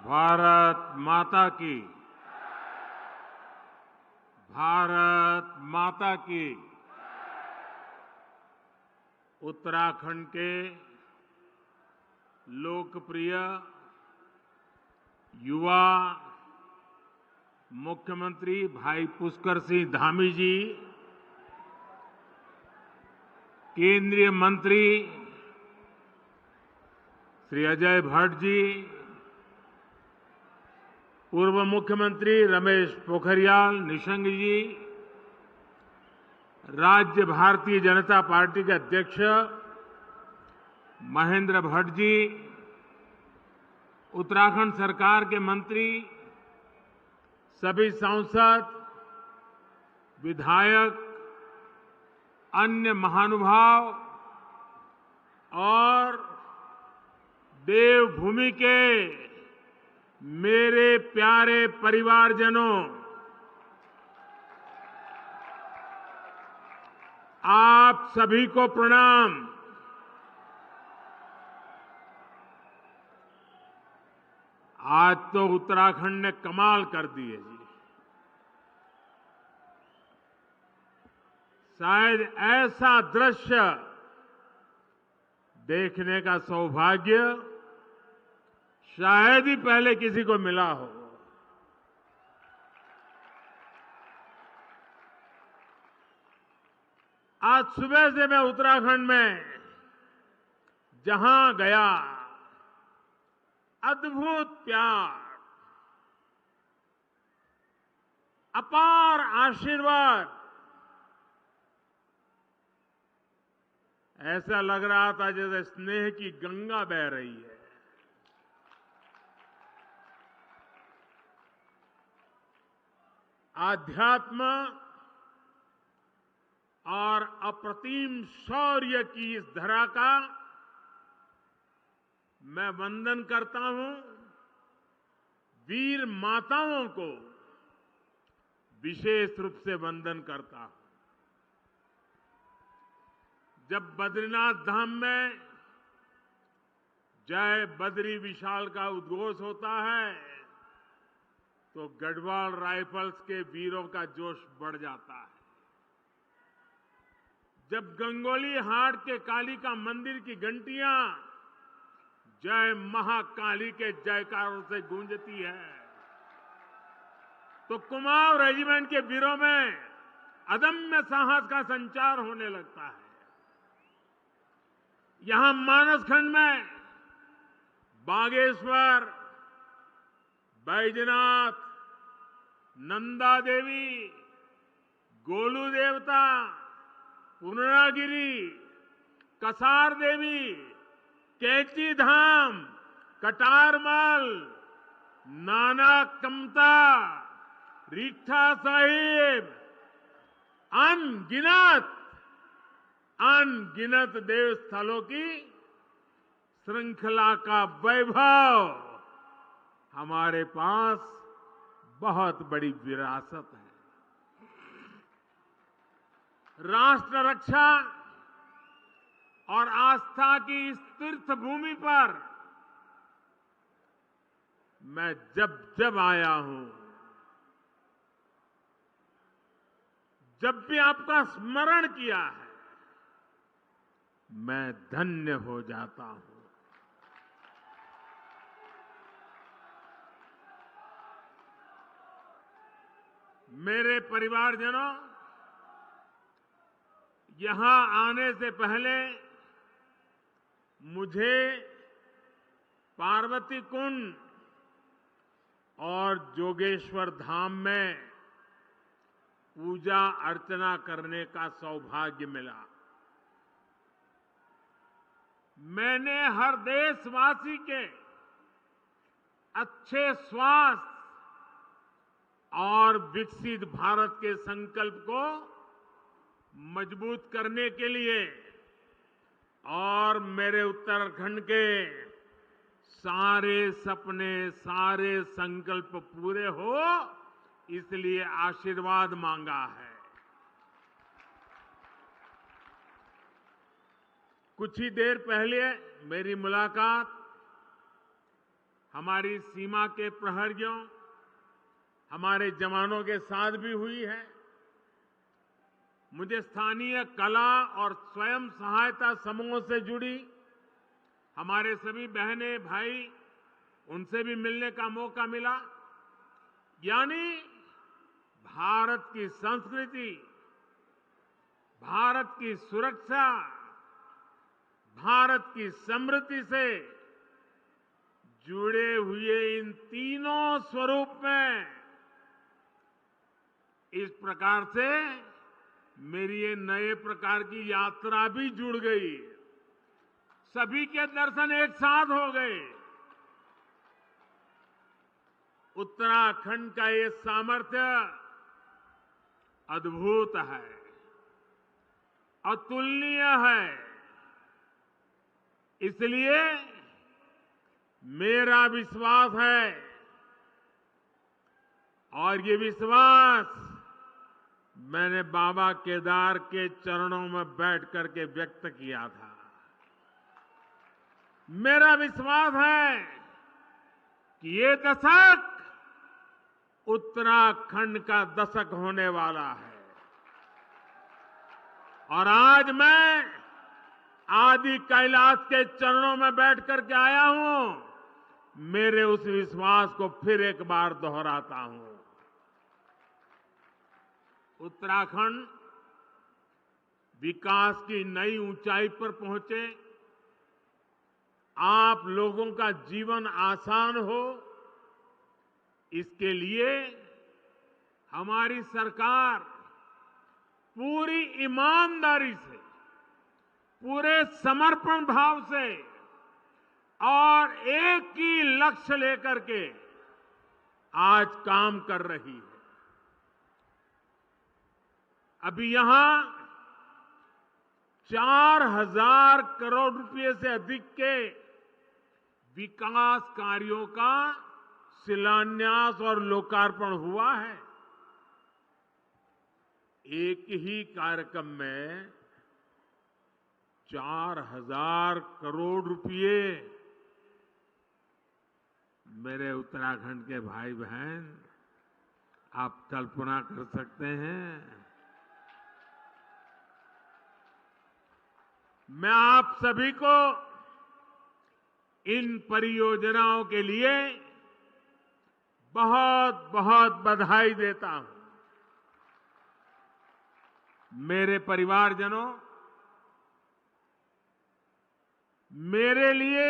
भारत माता की। भारत माता की। उत्तराखंड के लोकप्रिय युवा मुख्यमंत्री भाई पुष्कर सिंह धामी जी, केंद्रीय मंत्री श्री अजय भट्ट जी, पूर्व मुख्यमंत्री रमेश पोखरियाल निशंक जी, राज्य भारतीय जनता पार्टी के अध्यक्ष महेंद्र भट्ट जी, उत्तराखंड सरकार के मंत्री, सभी सांसद, विधायक, अन्य महानुभाव और देवभूमि के मेरे प्यारे परिवारजनों, आप सभी को प्रणाम। आज तो उत्तराखंड ने कमाल कर दी है जी। शायद ऐसा दृश्य देखने का सौभाग्य शायद ही पहले किसी को मिला हो। आज सुबह से मैं उत्तराखंड में जहां गया, अद्भुत प्यार, अपार आशीर्वाद, ऐसा लग रहा था जैसे स्नेह की गंगा बह रही है। आध्यात्म और अप्रतिम शौर्य की इस धरा का मैं वंदन करता हूं। वीर माताओं को विशेष रूप से वंदन करता हूं। जब बद्रीनाथ धाम में जय बद्री विशाल का उद्घोष होता है तो गढ़वाल राइफल्स के वीरों का जोश बढ़ जाता है। जब गंगोली हाट के कालिका मंदिर की घंटियां जय महाकाली के जयकारों से गूंजती है तो कुमाऊं रेजिमेंट के वीरों में अदम्य साहस का संचार होने लगता है। यहां मानसखंड में बागेश्वर, बैजनाथ, नंदा देवी, गोलू देवता, पूर्णागिरी, कसार देवी, कैची धाम, कटारमल, नाना कमता, रीठा साहिब, अनगिनत देव स्थलों की श्रृंखला का वैभव हमारे पास बहुत बड़ी विरासत है। राष्ट्र रक्षा और आस्था की इस तीर्थ भूमि पर मैं जब जब आया हूं, जब भी आपका स्मरण किया है, मैं धन्य हो जाता हूं। मेरे परिवारजनों, यहां आने से पहले मुझे पार्वती कुंड और जोगेश्वर धाम में पूजा अर्चना करने का सौभाग्य मिला। मैंने हर देशवासी के अच्छे स्वास्थ्य और विकसित भारत के संकल्प को मजबूत करने के लिए और मेरे उत्तराखंड के सारे सपने, सारे संकल्प पूरे हो, इसलिए आशीर्वाद मांगा है। कुछ ही देर पहले मेरी मुलाकात हमारी सीमा के प्रहरियों, हमारे जवानों के साथ भी हुई है। मुझे स्थानीय कला और स्वयं सहायता समूहों से जुड़ी हमारे सभी बहनें भाई उनसे भी मिलने का मौका मिला। यानी भारत की संस्कृति, भारत की सुरक्षा, भारत की समृद्धि से जुड़े हुए इन तीनों स्वरूप में इस प्रकार से मेरी ये नए प्रकार की यात्रा भी जुड़ गई। सभी के दर्शन एक साथ हो गए। उत्तराखंड का ये सामर्थ्य अद्भुत है, अतुलनीय है। इसलिए मेरा विश्वास है और ये विश्वास मैंने बाबा केदार के चरणों में बैठ करके व्यक्त किया था। मेरा विश्वास है कि ये दशक उत्तराखंड का दशक होने वाला है और आज मैं आदि कैलाश के चरणों में बैठ करके आया हूं। मेरे उस विश्वास को फिर एक बार दोहराता हूं। उत्तराखंड विकास की नई ऊंचाई पर पहुंचे, आप लोगों का जीवन आसान हो, इसके लिए हमारी सरकार पूरी ईमानदारी से, पूरे समर्पण भाव से और एक ही लक्ष्य लेकर के आज काम कर रही है। अभी यहां 4,000 करोड़ रुपए से अधिक के विकास कार्यों का शिलान्यास और लोकार्पण हुआ है। एक ही कार्यक्रम में 4,000 करोड़ रुपए। मेरे उत्तराखंड के भाई बहन, आप कल्पना कर सकते हैं। मैं आप सभी को इन परियोजनाओं के लिए बहुत बहुत बधाई देता हूं। मेरे परिवारजनों, मेरे लिए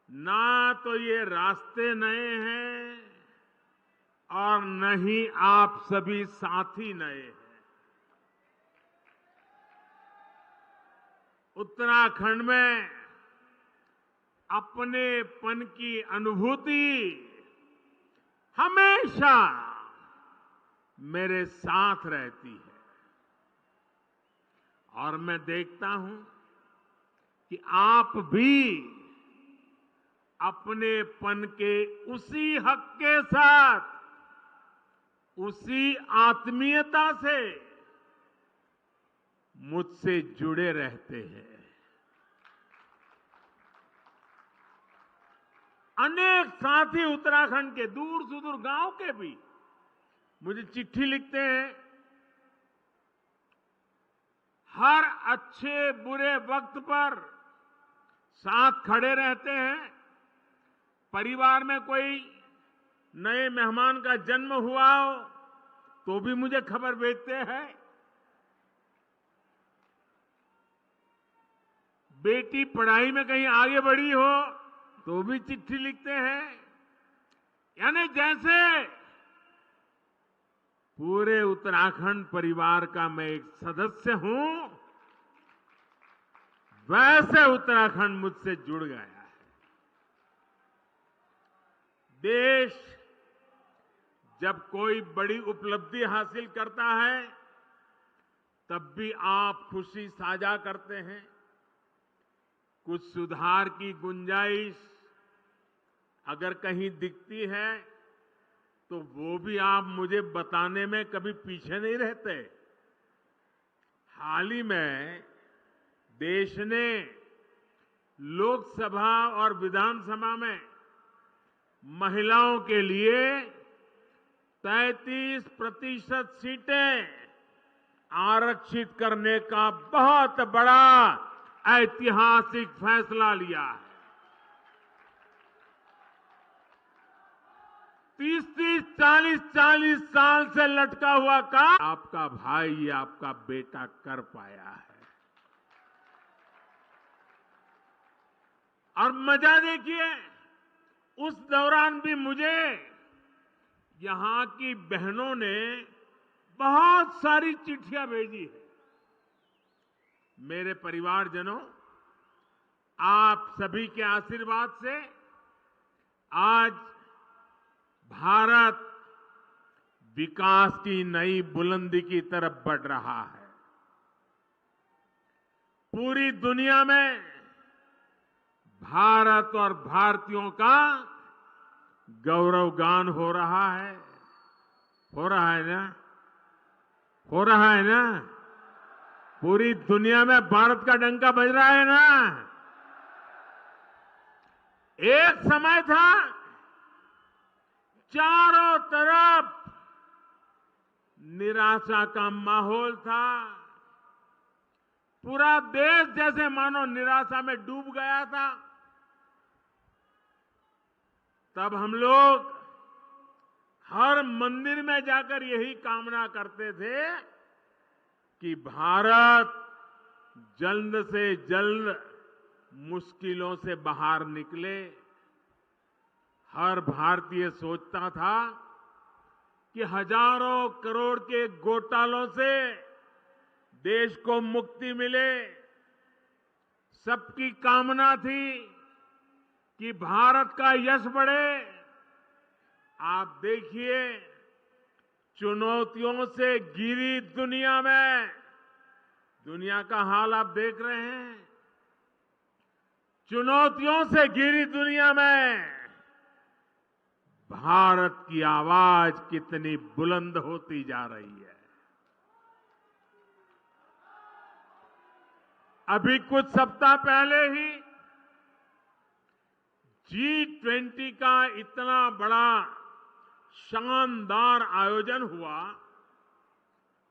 ना तो ये रास्ते नए हैं और न ही आप सभी साथी नए हैं। उत्तराखंड में अपनेपन की अनुभूति हमेशा मेरे साथ रहती है और मैं देखता हूं कि आप भी अपनेपन के उसी हक के साथ, उसी आत्मीयता से मुझसे जुड़े रहते हैं। अनेक साथी उत्तराखंड के दूर सुदूर गांव के भी मुझे चिट्ठी लिखते हैं। हर अच्छे बुरे वक्त पर साथ खड़े रहते हैं। परिवार में कोई नए मेहमान का जन्म हुआ हो तो भी मुझे खबर भेजते हैं। बेटी पढ़ाई में कहीं आगे बढ़ी हो तो भी चिट्ठी लिखते हैं। यानी जैसे पूरे उत्तराखंड परिवार का मैं एक सदस्य हूं, वैसे उत्तराखंड मुझसे जुड़ गया है। देश जब कोई बड़ी उपलब्धि हासिल करता है तब भी आप खुशी साझा करते हैं। कुछ सुधार की गुंजाइश अगर कहीं दिखती है तो वो भी आप मुझे बताने में कभी पीछे नहीं रहते। हाल ही में देश ने लोकसभा और विधानसभा में महिलाओं के लिए 33% सीटें आरक्षित करने का बहुत बड़ा ऐतिहासिक फैसला लिया है। 30-30, 40-40 साल से लटका हुआ काम आपका भाई, आपका बेटा कर पाया है। और मजा देखिए, उस दौरान भी मुझे यहां की बहनों ने बहुत सारी चिट्ठियां भेजी है। मेरे परिवारजनों, आप सभी के आशीर्वाद से आज भारत विकास की नई बुलंदी की तरफ बढ़ रहा है। पूरी दुनिया में भारत और भारतीयों का गौरवगान हो रहा है। हो रहा है ना? हो रहा है ना? पूरी दुनिया में भारत का डंका बज रहा है ना? एक समय था चारों तरफ निराशा का माहौल था। पूरा देश जैसे मानो निराशा में डूब गया था। तब हम लोग हर मंदिर में जाकर यही कामना करते थे कि भारत जल्द से जल्द मुश्किलों से बाहर निकले। हर भारतीय सोचता था कि हजारों करोड़ के घोटालों से देश को मुक्ति मिले। सबकी कामना थी कि भारत का यश बढ़े। आप देखिए, चुनौतियों से घिरी दुनिया में, दुनिया का हाल आप देख रहे हैं। चुनौतियों से घिरी दुनिया में भारत की आवाज कितनी बुलंद होती जा रही है। अभी कुछ सप्ताह पहले ही G20 का इतना बड़ा शानदार आयोजन हुआ।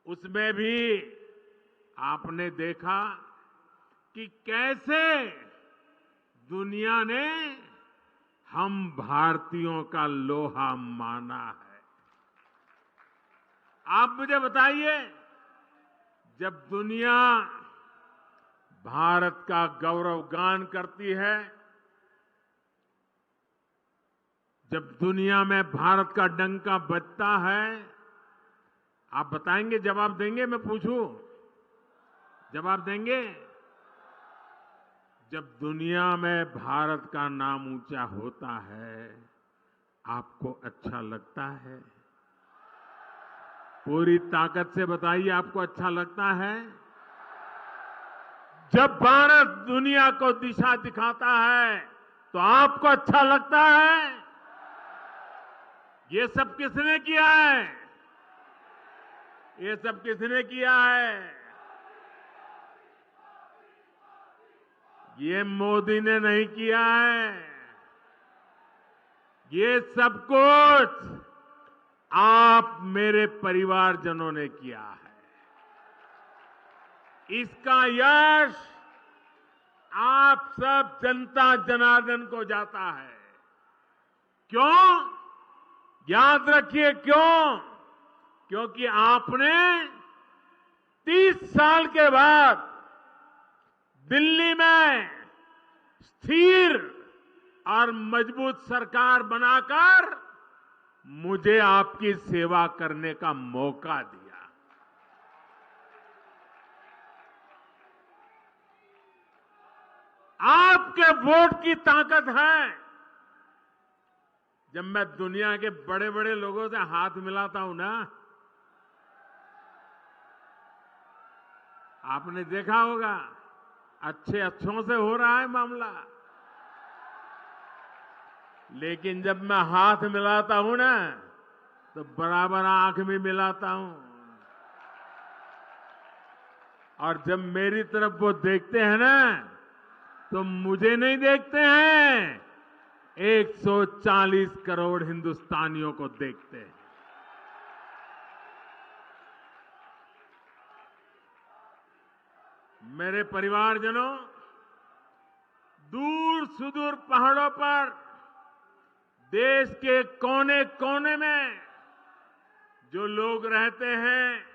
उसमें भी आपने देखा कि कैसे दुनिया ने हम भारतीयों का लोहा माना है। आप मुझे बताइए, जब दुनिया भारत का गौरवगान करती है, जब दुनिया में भारत का डंका बजता है, आप बताएंगे, जवाब देंगे? मैं पूछूं, जवाब देंगे? जब दुनिया में भारत का नाम ऊंचा होता है, आपको अच्छा लगता है? पूरी ताकत से बताइए, आपको अच्छा लगता है? जब भारत दुनिया को दिशा दिखाता है, तो आपको अच्छा लगता है? ये सब किसने किया है? ये सब किसने किया है? ये मोदी ने नहीं किया है। ये सब कुछ आप मेरे परिवारजनों ने किया है। इसका यश आप सब जनता जनार्दन को जाता है। क्यों? याद रखिए क्यों? क्योंकि आपने 30 साल के बाद दिल्ली में स्थिर और मजबूत सरकार बनाकर मुझे आपकी सेवा करने का मौका दिया। आपके वोट की ताकत है। जब मैं दुनिया के बड़े बड़े लोगों से हाथ मिलाता हूं ना, आपने देखा होगा अच्छों से हो रहा है मामला। लेकिन जब मैं हाथ मिलाता हूं ना, तो बराबर आंख भी मिलाता हूं। और जब मेरी तरफ वो देखते हैं ना, तो मुझे नहीं देखते हैं, 140 करोड़ हिंदुस्तानियों को देखते हैं। मेरे परिवारजनों, दूर सुदूर पहाड़ों पर देश के कोने कोने में जो लोग रहते हैं,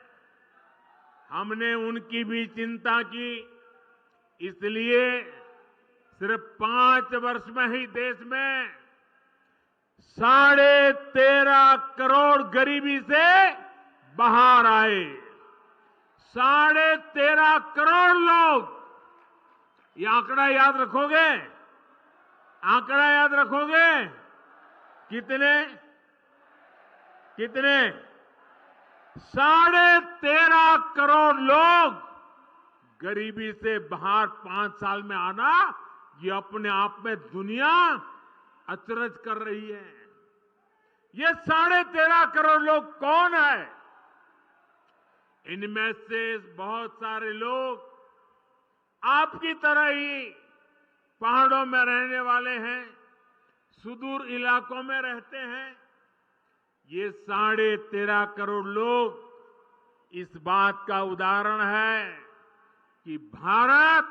हमने उनकी भी चिंता की। इसलिए सिर्फ 5 वर्ष में ही देश में 13.5 करोड़ गरीबी से बाहर आए। 13.5 करोड़ लोग, ये आंकड़ा याद रखोगे? आंकड़ा याद रखोगे? कितने? 13.5 करोड़ लोग गरीबी से बाहर 5 साल में आना, ये अपने आप में दुनिया अचरज कर रही है। ये 13.5 करोड़ लोग कौन है? इनमें से बहुत सारे लोग आपकी तरह ही पहाड़ों में रहने वाले हैं, सुदूर इलाकों में रहते हैं। ये 13.5 करोड़ लोग इस बात का उदाहरण है कि भारत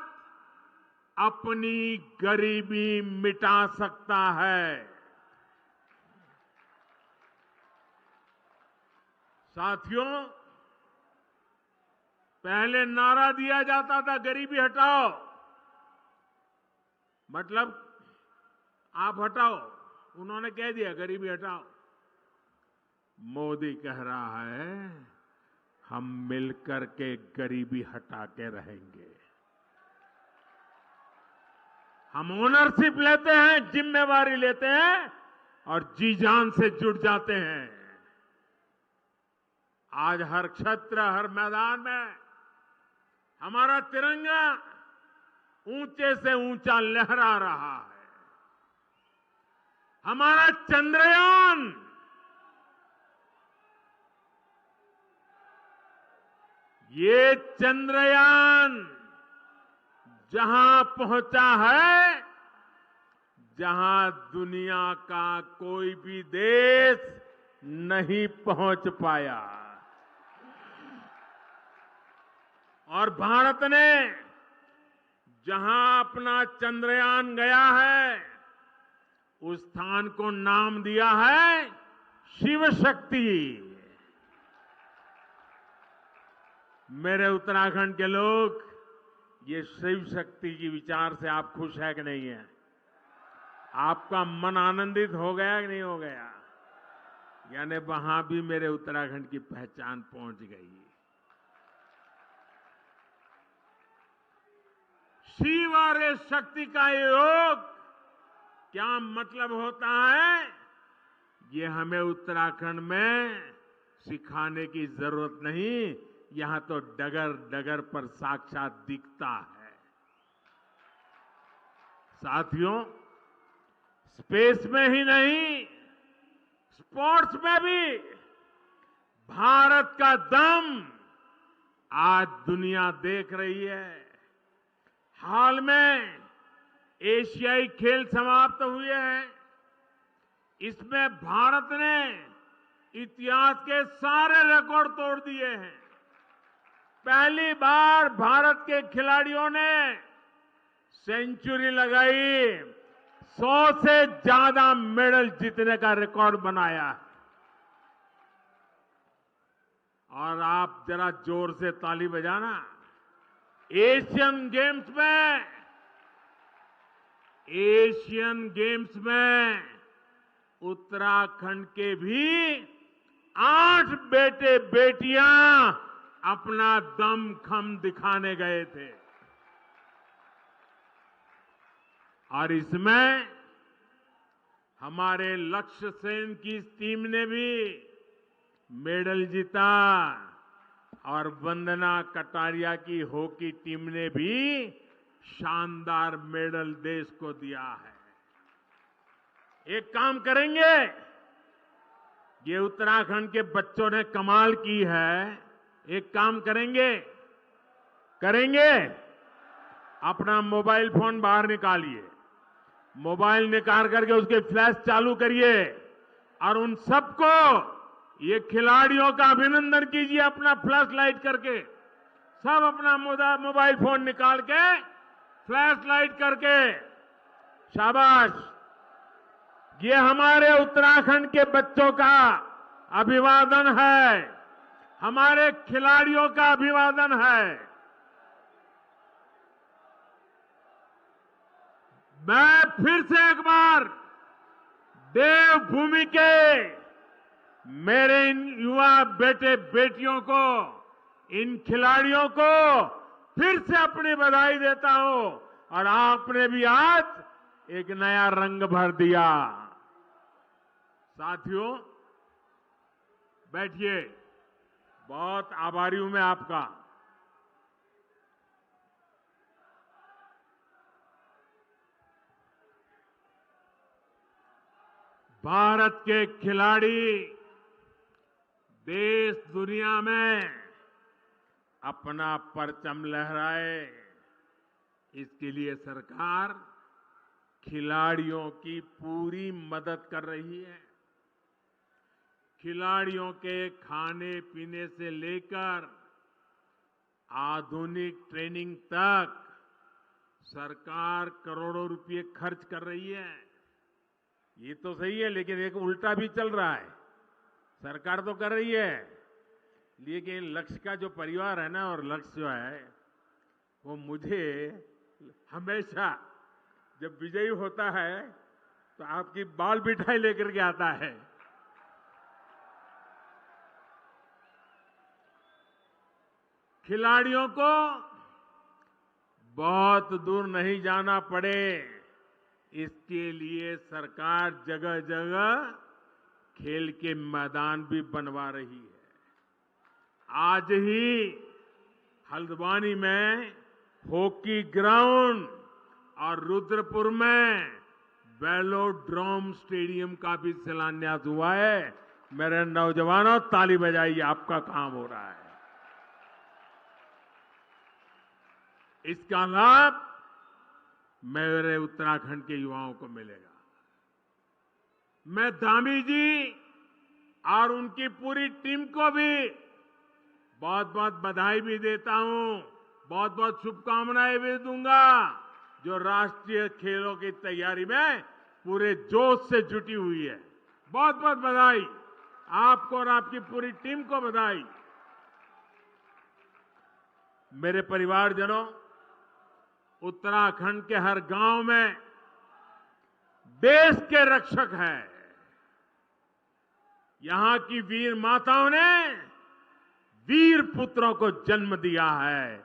अपनी गरीबी मिटा सकता है। साथियों, पहले नारा दिया जाता था गरीबी हटाओ, मतलब आप हटाओ, उन्होंने कह दिया गरीबी हटाओ। मोदी कह रहा है हम मिलकर के गरीबी हटा के रहेंगे। हम ओनरशिप लेते हैं, जिम्मेवारी लेते हैं और जी जान से जुड़ जाते हैं। आज हर क्षेत्र, हर मैदान में हमारा तिरंगा ऊंचे से ऊंचा लहरा रहा है। हमारा चंद्रयान ये चंद्रयान जहां पहुंचा है, जहां दुनिया का कोई भी देश नहीं पहुंच पाया। और भारत ने जहां अपना चंद्रयान गया है, उस स्थान को नाम दिया है शिव शक्ति। मेरे उत्तराखंड के लोग, ये शिव शक्ति की विचार से आप खुश है कि नहीं है? आपका मन आनंदित हो गया कि नहीं हो गया? यानी वहां भी मेरे उत्तराखंड की पहचान पहुंच गई। शिव और इस शक्ति का योग क्या मतलब होता है, ये हमें उत्तराखंड में सिखाने की जरूरत नहीं, यहां तो डगर डगर पर साक्षात दिखता है। साथियों, स्पेस में ही नहीं, स्पोर्ट्स में भी भारत का दम आज दुनिया देख रही है। हाल में एशियाई खेल समाप्त हुए हैं। इसमें भारत ने इतिहास के सारे रिकॉर्ड तोड़ दिए हैं। पहली बार भारत के खिलाड़ियों ने सेंचुरी लगाई, 100 से ज्यादा मेडल जीतने का रिकॉर्ड बनाया। और आप जरा जोर से ताली बजाना। एशियन गेम्स में उत्तराखंड के भी 8 बेटे बेटियां अपना दमखम दिखाने गए थे। और इसमें हमारे लक्ष्य सेन की टीम ने भी मेडल जीता और वंदना कटारिया की हॉकी टीम ने भी शानदार मेडल देश को दिया है। एक काम करेंगे, ये उत्तराखंड के बच्चों ने कमाल की है। एक काम करेंगे अपना मोबाइल फोन बाहर निकालिए, मोबाइल निकाल करके उसके फ्लैश चालू करिए और उन सबको, ये खिलाड़ियों का अभिनंदन कीजिए अपना फ्लैश लाइट करके। सब अपना मोबाइल फोन निकाल के फ्लैश लाइट करके, शाबाश। ये हमारे उत्तराखंड के बच्चों का अभिवादन है, हमारे खिलाड़ियों का अभिवादन है। मैं फिर से एक बार देवभूमि के मेरे इन युवा बेटे बेटियों को, इन खिलाड़ियों को फिर से अपनी बधाई देता हूं। और आपने भी आज एक नया रंग भर दिया। साथियों, बैठिए, बहुत आभारी हूं मैं आपका। भारत के खिलाड़ी देश दुनिया में अपना परचम लहराए, इसके लिए सरकार खिलाड़ियों की पूरी मदद कर रही है। खिलाड़ियों के खाने पीने से लेकर आधुनिक ट्रेनिंग तक सरकार करोड़ों रुपए खर्च कर रही है। ये तो सही है, लेकिन एक उल्टा भी चल रहा है। सरकार तो कर रही है, लेकिन लक्ष्य का जो परिवार है ना, और लक्ष्य जो है वो मुझे हमेशा जब विजयी होता है तो आपकी बाल मिठाई लेकर के आता है। खिलाड़ियों को बहुत दूर नहीं जाना पड़े, इसके लिए सरकार जगह जगह खेल के मैदान भी बनवा रही है। आज ही हल्द्वानी में हॉकी ग्राउंड और रुद्रपुर में वेलोड्रोम स्टेडियम का भी शिलान्यास हुआ है। मेरे नौजवानों, ताली बजाइए, आपका काम हो रहा है। इसका लाभ मेरे उत्तराखंड के युवाओं को मिलेगा। मैं धामी जी और उनकी पूरी टीम को भी बहुत बहुत बधाई भी देता हूं, बहुत बहुत शुभकामनाएं भी दूंगा, जो राष्ट्रीय खेलों की तैयारी में पूरे जोश से जुटी हुई है। बहुत बहुत बधाई आपको और आपकी पूरी टीम को बधाई। मेरे परिवारजनों, उत्तराखंड के हर गांव में देश के रक्षक हैं। यहां की वीर माताओं ने वीर पुत्रों को जन्म दिया है,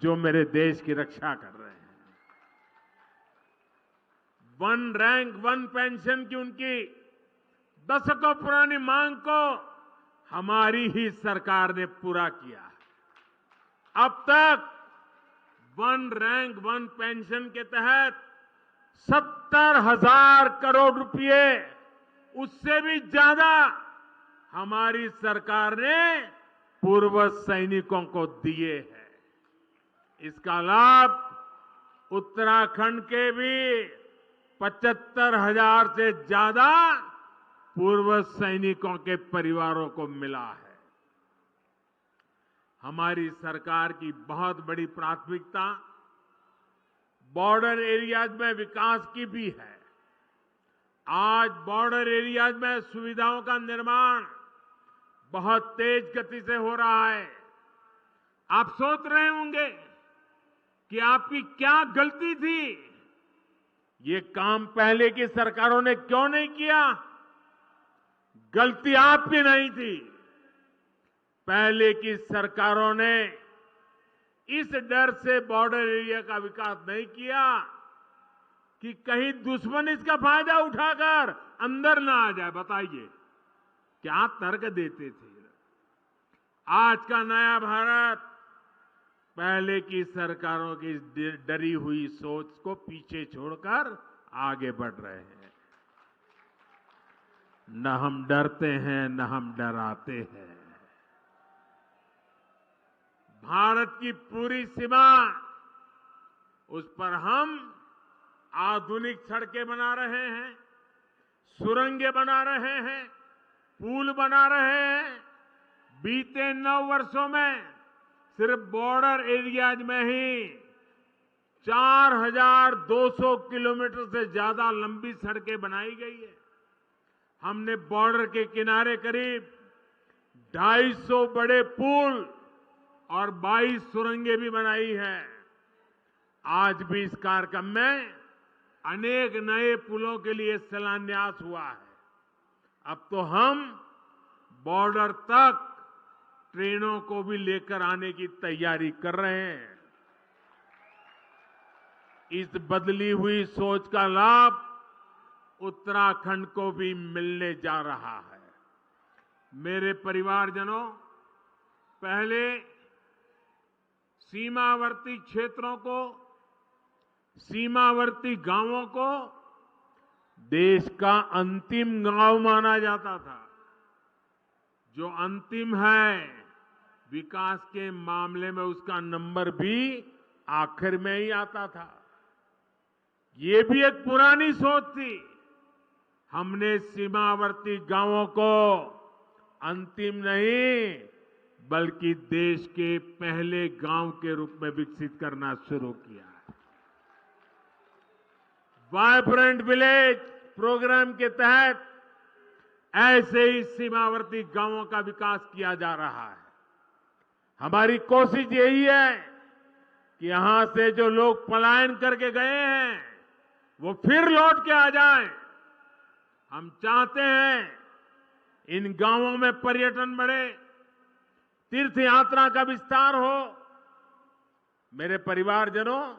जो मेरे देश की रक्षा कर रहे हैं। वन रैंक वन पेंशन की उनकी दशकों पुरानी मांग को हमारी ही सरकार ने पूरा किया। अब तक वन रैंक वन पेंशन के तहत 70,000 करोड़ रुपए, उससे भी ज्यादा हमारी सरकार ने पूर्व सैनिकों को दिए हैं। इसका लाभ उत्तराखंड के भी 75,000 से ज्यादा पूर्व सैनिकों के परिवारों को मिला है। हमारी सरकार की बहुत बड़ी प्राथमिकता बॉर्डर एरियाज में विकास की भी है। आज बॉर्डर एरियाज में सुविधाओं का निर्माण बहुत तेज गति से हो रहा है। आप सोच रहे होंगे कि आपकी क्या गलती थी, ये काम पहले की सरकारों ने क्यों नहीं किया। गलती आपकी नहीं थी। पहले की सरकारों ने इस डर से बॉर्डर एरिया का विकास नहीं किया कि कहीं दुश्मन इसका फायदा उठाकर अंदर ना आ जाए। बताइए क्या तर्क देते थे। आज का नया भारत पहले की सरकारों की डरी हुई सोच को पीछे छोड़कर आगे बढ़ रहे हैं। न हम डरते हैं, न हम डराते हैं। भारत की पूरी सीमा उस पर हम आधुनिक सड़कें बना रहे हैं, सुरंगें बना रहे हैं, पुल बना रहे हैं। बीते 9 वर्षों में सिर्फ बॉर्डर एरियाज में ही 4,200 किलोमीटर से ज्यादा लंबी सड़कें बनाई गई है। हमने बॉर्डर के किनारे करीब 250 बड़े पुल और 22 सुरंगें भी बनाई है। आज भी इस कार्यक्रम में अनेक नए पुलों के लिए शिलान्यास हुआ है। अब तो हम बॉर्डर तक ट्रेनों को भी लेकर आने की तैयारी कर रहे हैं। इस बदली हुई सोच का लाभ उत्तराखंड को भी मिलने जा रहा है। मेरे परिवारजनों, पहले सीमावर्ती क्षेत्रों को, सीमावर्ती गांवों को देश का अंतिम गांव माना जाता था। जो अंतिम है, विकास के मामले में उसका नंबर भी आखिर में ही आता था। ये भी एक पुरानी सोच थी। हमने सीमावर्ती गांवों को अंतिम नहीं, बल्कि देश के पहले गांव के रूप में विकसित करना शुरू किया। वाइब्रेंट विलेज प्रोग्राम के तहत ऐसे ही सीमावर्ती गांवों का विकास किया जा रहा है। हमारी कोशिश यही है कि यहां से जो लोग पलायन करके गए हैं, वो फिर लौट के आ जाएं। हम चाहते हैं इन गांवों में पर्यटन बढ़े, तीर्थ यात्रा का विस्तार हो। मेरे परिवारजनों,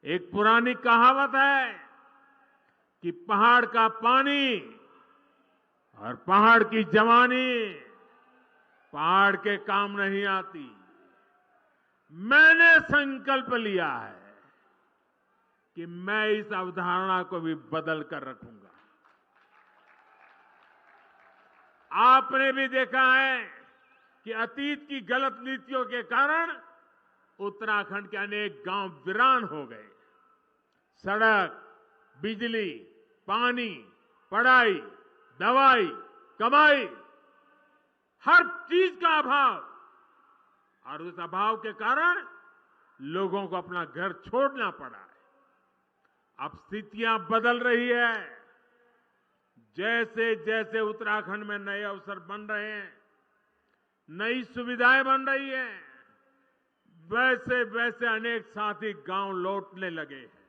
एक पुरानी कहावत है कि पहाड़ का पानी और पहाड़ की जवानी पहाड़ के काम नहीं आती। मैंने संकल्प लिया है कि मैं इस अवधारणा को भी बदल कर रखूंगा। आपने भी देखा है कि अतीत की गलत नीतियों के कारण उत्तराखंड के अनेक गांव वीरान हो गए। सड़क, बिजली, पानी, पढ़ाई, दवाई, कमाई, हर चीज का अभाव, और उस अभाव के कारण लोगों को अपना घर छोड़ना पड़ा है। अब स्थितियां बदल रही है। जैसे जैसे उत्तराखंड में नए अवसर बन रहे हैं, नई सुविधाएं बन रही हैं, वैसे वैसे अनेक साथी गांव लौटने लगे हैं।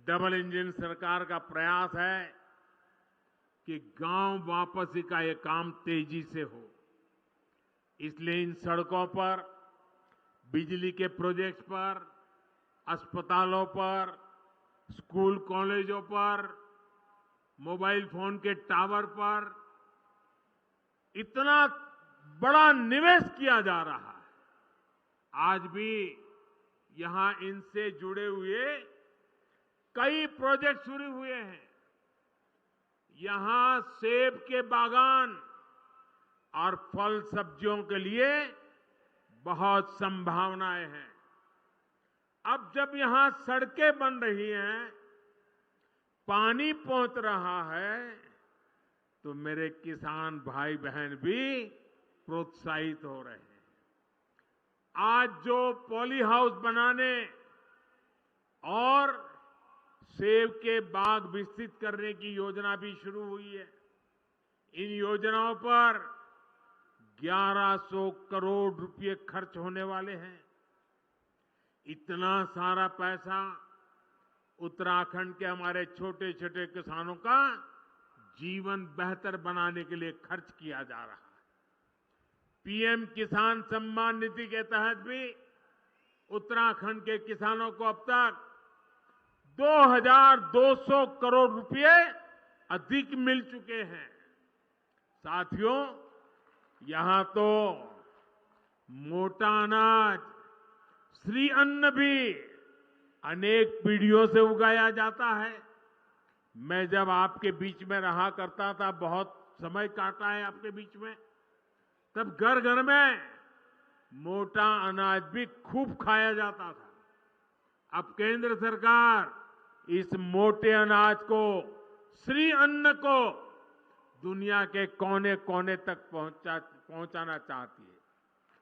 डबल इंजन सरकार का प्रयास है कि गांव वापसी का ये काम तेजी से हो। इसलिए इन सड़कों पर, बिजली के प्रोजेक्ट्स पर, अस्पतालों पर, स्कूल कॉलेजों पर, मोबाइल फोन के टावर पर इतना बड़ा निवेश किया जा रहा है। आज भी यहां इनसे जुड़े हुए कई प्रोजेक्ट शुरू हुए हैं। यहां सेब के बागान और फल सब्जियों के लिए बहुत संभावनाएं हैं। अब जब यहां सड़कें बन रही हैं, पानी पहुंच रहा है, तो मेरे किसान भाई बहन भी प्रोत्साहित हो रहे हैं। आज जो पॉली हाउस बनाने और सेब के बाग विकसित करने की योजना भी शुरू हुई है। इन योजनाओं पर 1100 करोड़ रुपए खर्च होने वाले हैं। इतना सारा पैसा उत्तराखंड के हमारे छोटे छोटे किसानों का जीवन बेहतर बनाने के लिए खर्च किया जा रहा है। पीएम किसान सम्मान निधि के तहत भी उत्तराखंड के किसानों को अब तक 2,200 करोड़ रुपए अधिक मिल चुके हैं। साथियों, यहां तो मोटा अनाज, श्री अन्न भी अनेक पीढ़ियों से उगाया जाता है। मैं जब आपके बीच में रहा करता था, बहुत समय काटा है आपके बीच में, तब घर घर में मोटा अनाज भी खूब खाया जाता था। अब केंद्र सरकार इस मोटे अनाज को, श्री अन्न को दुनिया के कोने कोने तक पहुंचाना चाहती है।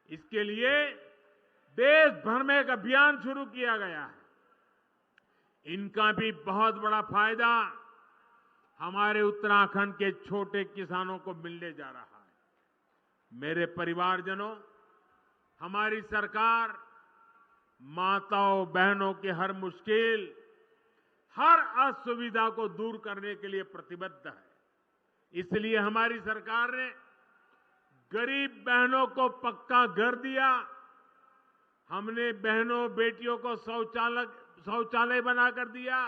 इसके लिए देश भर में एक अभियान शुरू किया गया है। इनका भी बहुत बड़ा फायदा हमारे उत्तराखंड के छोटे किसानों को मिलने जा रहा है। मेरे परिवारजनों, हमारी सरकार माताओं बहनों की हर मुश्किल, हर असुविधा को दूर करने के लिए प्रतिबद्ध है। इसलिए हमारी सरकार ने गरीब बहनों को पक्का घर दिया। हमने बहनों बेटियों को शौचालय बनाकर दिया,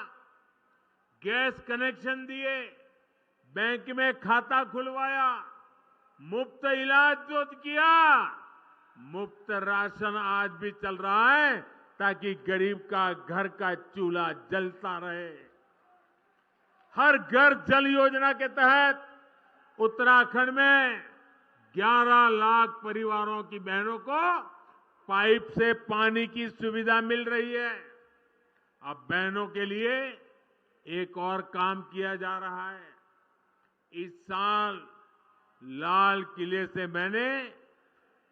गैस कनेक्शन दिए, बैंक में खाता खुलवाया, मुफ्त इलाज जो किया, मुफ्त राशन आज भी चल रहा है ताकि गरीब का घर का चूल्हा जलता रहे। हर घर जल योजना के तहत उत्तराखंड में 11 लाख परिवारों की बहनों को पाइप से पानी की सुविधा मिल रही है। अब बहनों के लिए एक और काम किया जा रहा है। इस साल लाल किले से मैंने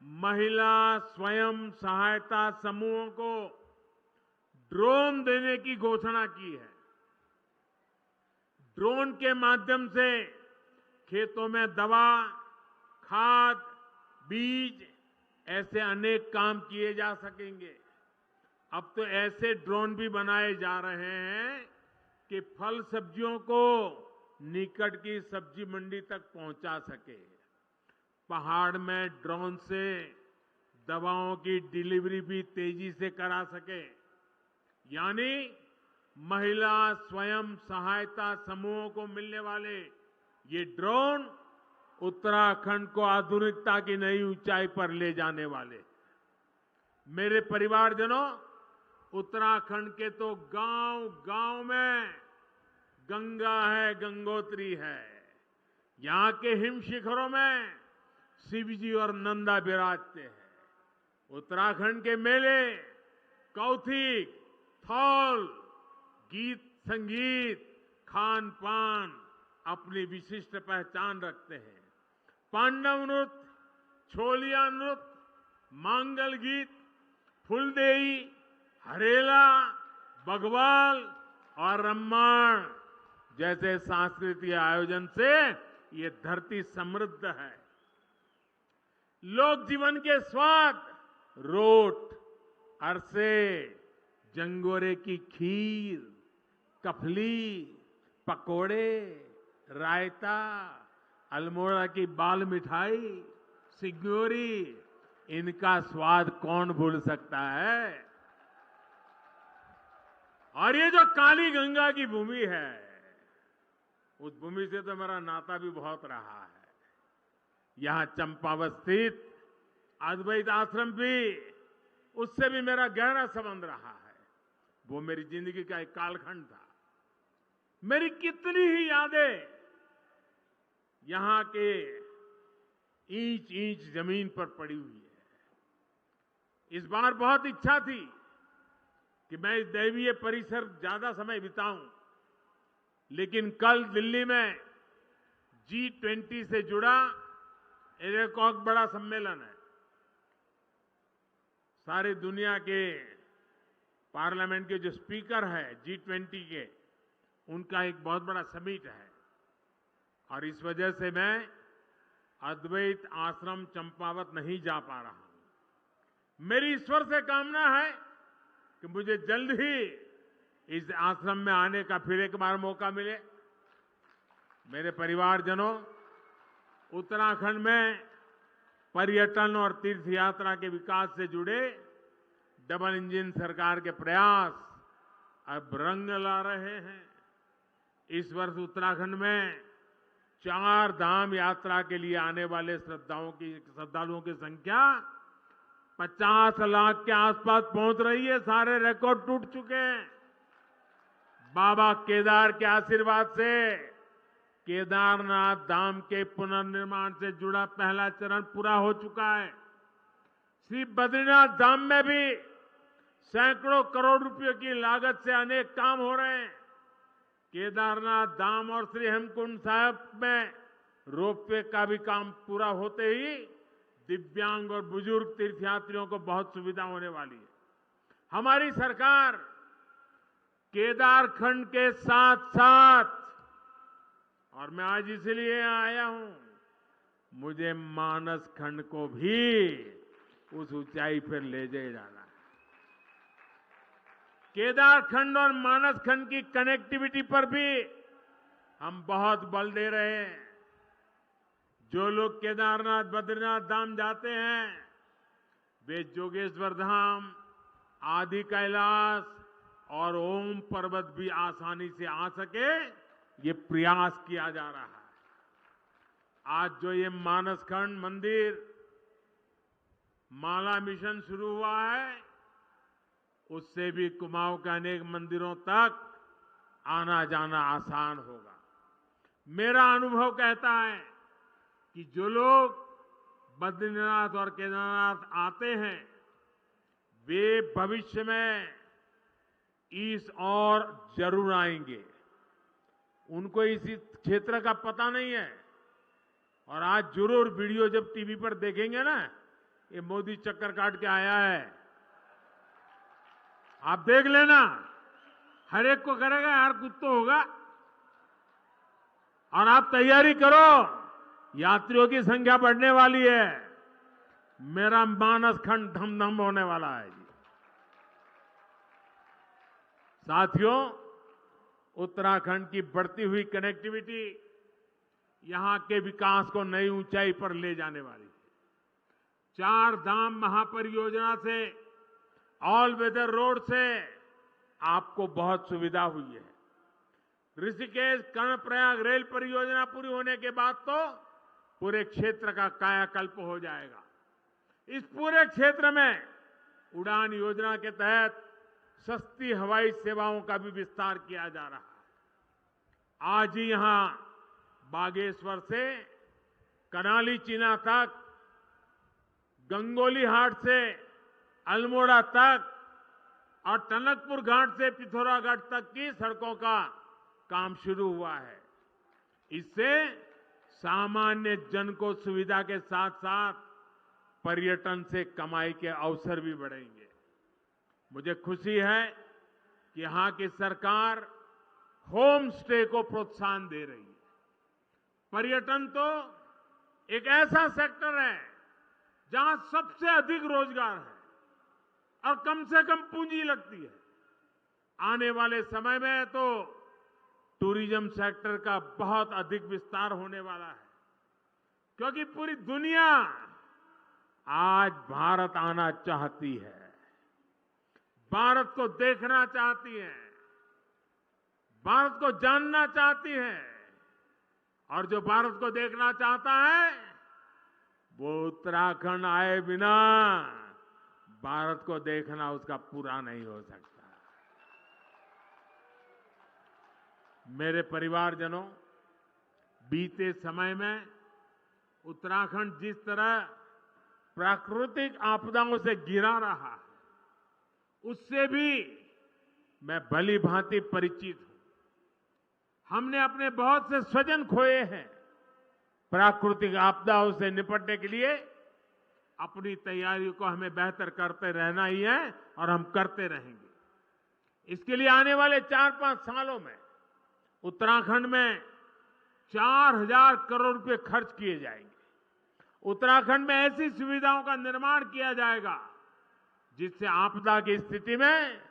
महिला स्वयं सहायता समूहों को ड्रोन देने की घोषणा की है। ड्रोन के माध्यम से खेतों में दवा, खाद, बीज ऐसे अनेक काम किए जा सकेंगे। अब तो ऐसे ड्रोन भी बनाए जा रहे हैं कि फल सब्जियों को निकट की सब्जी मंडी तक पहुंचा सके। पहाड़ में ड्रोन से दवाओं की डिलीवरी भी तेजी से करा सके। यानी महिला स्वयं सहायता समूहों को मिलने वाले ये ड्रोन उत्तराखंड को आधुनिकता की नई ऊंचाई पर ले जाने वाले। मेरे परिवारजनों, उत्तराखंड के तो गांव गांव में गंगा है, गंगोत्री है। यहां के हिम शिखरों में शिवजी और नंदा विराजते हैं। उत्तराखंड के मेले, कौथिक, थौल, गीत संगीत, खान पान अपनी विशिष्ट पहचान रखते हैं। पांडव नृत्य, छोलिया नृत्य, मांगल गीत, फुलदेई, हरेला, बघवाल और रम्माण जैसे सांस्कृतिक आयोजन से ये धरती समृद्ध है। लोक जीवन के स्वाद, रोट, अरसे, जंगोरे की खीर, कफली, पकोड़े, रायता, अल्मोड़ा की बाल मिठाई, सिग्योरी, इनका स्वाद कौन भूल सकता है। और ये जो काली गंगा की भूमि है, उस भूमि से तो मेरा नाता भी बहुत रहा है। यहां चंपावत स्थित अद्वैत आश्रम भी, उससे भी मेरा गहरा संबंध रहा है। वो मेरी जिंदगी का एक कालखंड था। मेरी कितनी ही यादें यहां के ईंच ईंच जमीन पर पड़ी हुई है। इस बार बहुत इच्छा थी कि मैं इस दैवीय परिसर ज्यादा समय बिताऊं, लेकिन कल दिल्ली में G20 से जुड़ा एक और बड़ा सम्मेलन है। सारी दुनिया के पार्लियामेंट के जो स्पीकर हैं G20 के, उनका एक बहुत बड़ा समिट है। और इस वजह से मैं अद्वैत आश्रम चंपावत नहीं जा पा रहा हूं। मेरी ईश्वर से कामना है कि मुझे जल्द ही इस आश्रम में आने का फिर एक बार मौका मिले। मेरे परिवारजनों, उत्तराखंड में पर्यटन और तीर्थ यात्रा के विकास से जुड़े डबल इंजन सरकार के प्रयास अब रंग ला रहे हैं। इस वर्ष उत्तराखंड में 4 धाम यात्रा के लिए आने वाले श्रद्धालुओं की संख्या 50 लाख के आसपास पहुंच रही है। सारे रिकॉर्ड टूट चुके हैं। बाबा केदार के आशीर्वाद से केदारनाथ धाम के पुनर्निर्माण से जुड़ा पहला चरण पूरा हो चुका है। श्री बद्रीनाथ धाम में भी सैकड़ों करोड़ रुपयों की लागत से अनेक काम हो रहे हैं। केदारनाथ धाम और श्री हेमकुंड साहिब में रोपवे का भी काम पूरा होते ही दिव्यांग और बुजुर्ग तीर्थयात्रियों को बहुत सुविधा होने वाली है। हमारी सरकार केदारखंड के साथ साथ, और मैं आज इसलिए आया हूं, मुझे मानस खंड को भी उस ऊंचाई पर ले जाना है। केदारखंड और मानस खंड की कनेक्टिविटी पर भी हम बहुत बल दे रहे हैं। जो लोग केदारनाथ बद्रीनाथ धाम जाते हैं वे जोगेश्वर धाम, आदि कैलाश और ओम पर्वत भी आसानी से आ सके, ये प्रयास किया जा रहा है। आज जो ये मानस खंड मंदिर माला मिशन शुरू हुआ है, उससे भी कुमाऊं के अनेक मंदिरों तक आना जाना आसान होगा। मेरा अनुभव कहता है कि जो लोग बद्रीनाथ और केदारनाथ आते हैं वे भविष्य में इस और जरूर आएंगे। उनको इसी क्षेत्र का पता नहीं है और आज जरूर वीडियो जब टीवी पर देखेंगे ना, ये मोदी चक्कर काट के आया है, आप देख लेना, हर एक को करेगा यार, कुछ तो होगा। और आप तैयारी करो, यात्रियों की संख्या बढ़ने वाली है। मेरा मानस खंड धम धम होने वाला है जी। साथियों, उत्तराखंड की बढ़ती हुई कनेक्टिविटी यहां के विकास को नई ऊंचाई पर ले जाने वाली है। 4 धाम महापरियोजना से, ऑल वेदर रोड से आपको बहुत सुविधा हुई है। ऋषिकेश कर्णप्रयाग रेल परियोजना पूरी होने के बाद तो पूरे क्षेत्र का कायाकल्प हो जाएगा। इस पूरे क्षेत्र में उड़ान योजना के तहत सस्ती हवाई सेवाओं का भी विस्तार किया जा रहा है। आज ही यहां बागेश्वर से करनाली चीना तक, गंगोली हाट से अल्मोड़ा तक और टनकपुर घाट से पिथौरागढ़ तक की सड़कों का काम शुरू हुआ है। इससे सामान्य जन को सुविधा के साथ साथ पर्यटन से कमाई के अवसर भी बढ़ेंगे। मुझे खुशी है कि यहां की सरकार होम स्टे को प्रोत्साहन दे रही है। पर्यटन तो एक ऐसा सेक्टर है जहां सबसे अधिक रोजगार है और कम से कम पूंजी लगती है। आने वाले समय में तो टूरिज्म सेक्टर का बहुत अधिक विस्तार होने वाला है, क्योंकि पूरी दुनिया आज भारत आना चाहती है, भारत को देखना चाहती है, भारत को जानना चाहती है। और जो भारत को देखना चाहता है वो उत्तराखंड आए बिना भारत को देखना उसका पूरा नहीं हो सकता। मेरे परिवारजनों, बीते समय में उत्तराखंड जिस तरह प्राकृतिक आपदाओं से घिरा रहा है, उससे भी मैं भली भांति परिचित हूं। हमने अपने बहुत से स्वजन खोए हैं। प्राकृतिक आपदाओं से निपटने के लिए अपनी तैयारी को हमें बेहतर करते रहना ही है और हम करते रहेंगे। इसके लिए आने वाले 4-5 सालों में उत्तराखंड में 4000 करोड़ रुपए खर्च किए जाएंगे। उत्तराखंड में ऐसी सुविधाओं का निर्माण किया जाएगा जिससे आपदा की स्थिति में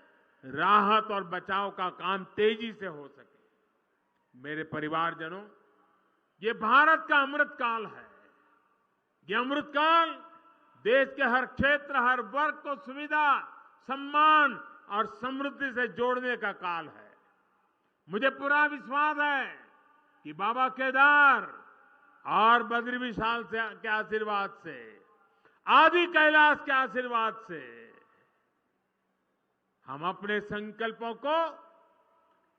राहत और बचाव का काम तेजी से हो सके। मेरे परिवारजनों, ये भारत का अमृत काल है। ये अमृत काल देश के हर क्षेत्र, हर वर्ग को सुविधा, सम्मान और समृद्धि से जोड़ने का काल है। मुझे पूरा विश्वास है कि बाबा केदार और बद्री विशाल के आशीर्वाद से, आदि कैलाश के आशीर्वाद से हम अपने संकल्पों को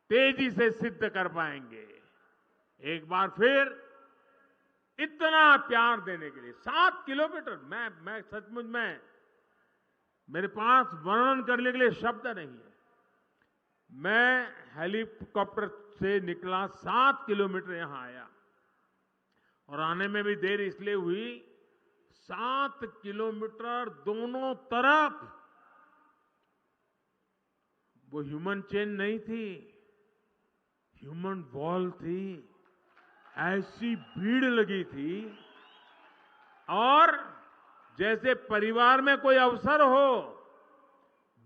तेजी से सिद्ध कर पाएंगे। एक बार फिर इतना प्यार देने के लिए 7 किलोमीटर, मैं सचमुच में मेरे पास वर्णन करने के लिए शब्द नहीं है। मैं हेलीकॉप्टर से निकला, 7 किलोमीटर यहां आया और आने में भी देर इसलिए हुई, 7 किलोमीटर दोनों तरफ वो ह्यूमन चेन नहीं थी, ह्यूमन वॉल थी। ऐसी भीड़ लगी थी और जैसे परिवार में कोई अवसर हो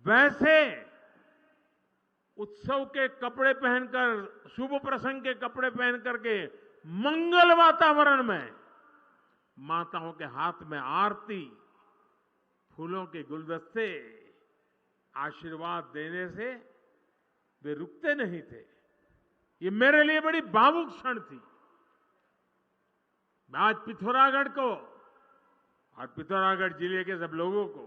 वैसे उत्सव के कपड़े पहनकर, शुभ प्रसंग के कपड़े पहन करके मंगल वातावरण में माताओं के हाथ में आरती, फूलों के गुलदस्ते आशीर्वाद देने से वे रुकते नहीं थे। ये मेरे लिए बड़ी भावुक क्षण थी। मैं आज पिथौरागढ़ को और पिथौरागढ़ जिले के सब लोगों को,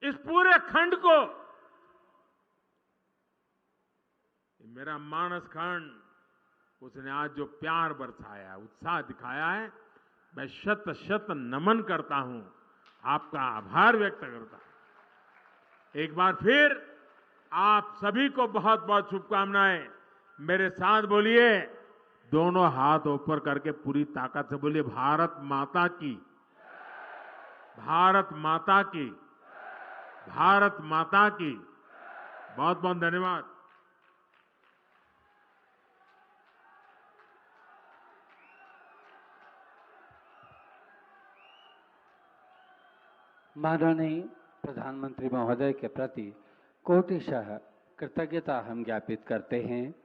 इस पूरे खंड को, मेरा मानस खंड, उसने आज जो प्यार बरसाया, उत्साह दिखाया है, मैं शत शत नमन करता हूं, आपका आभार व्यक्त करता हूं। एक बार फिर आप सभी को बहुत बहुत शुभकामनाएं। मेरे साथ बोलिए, दोनों हाथ ऊपर करके पूरी ताकत से बोलिए, भारत माता की, भारत माता की, भारत माता की। बहुत बहुत धन्यवाद। माननीय प्रधानमंत्री महोदय के प्रति कोटिशः कृतज्ञता हम ज्ञापित करते हैं।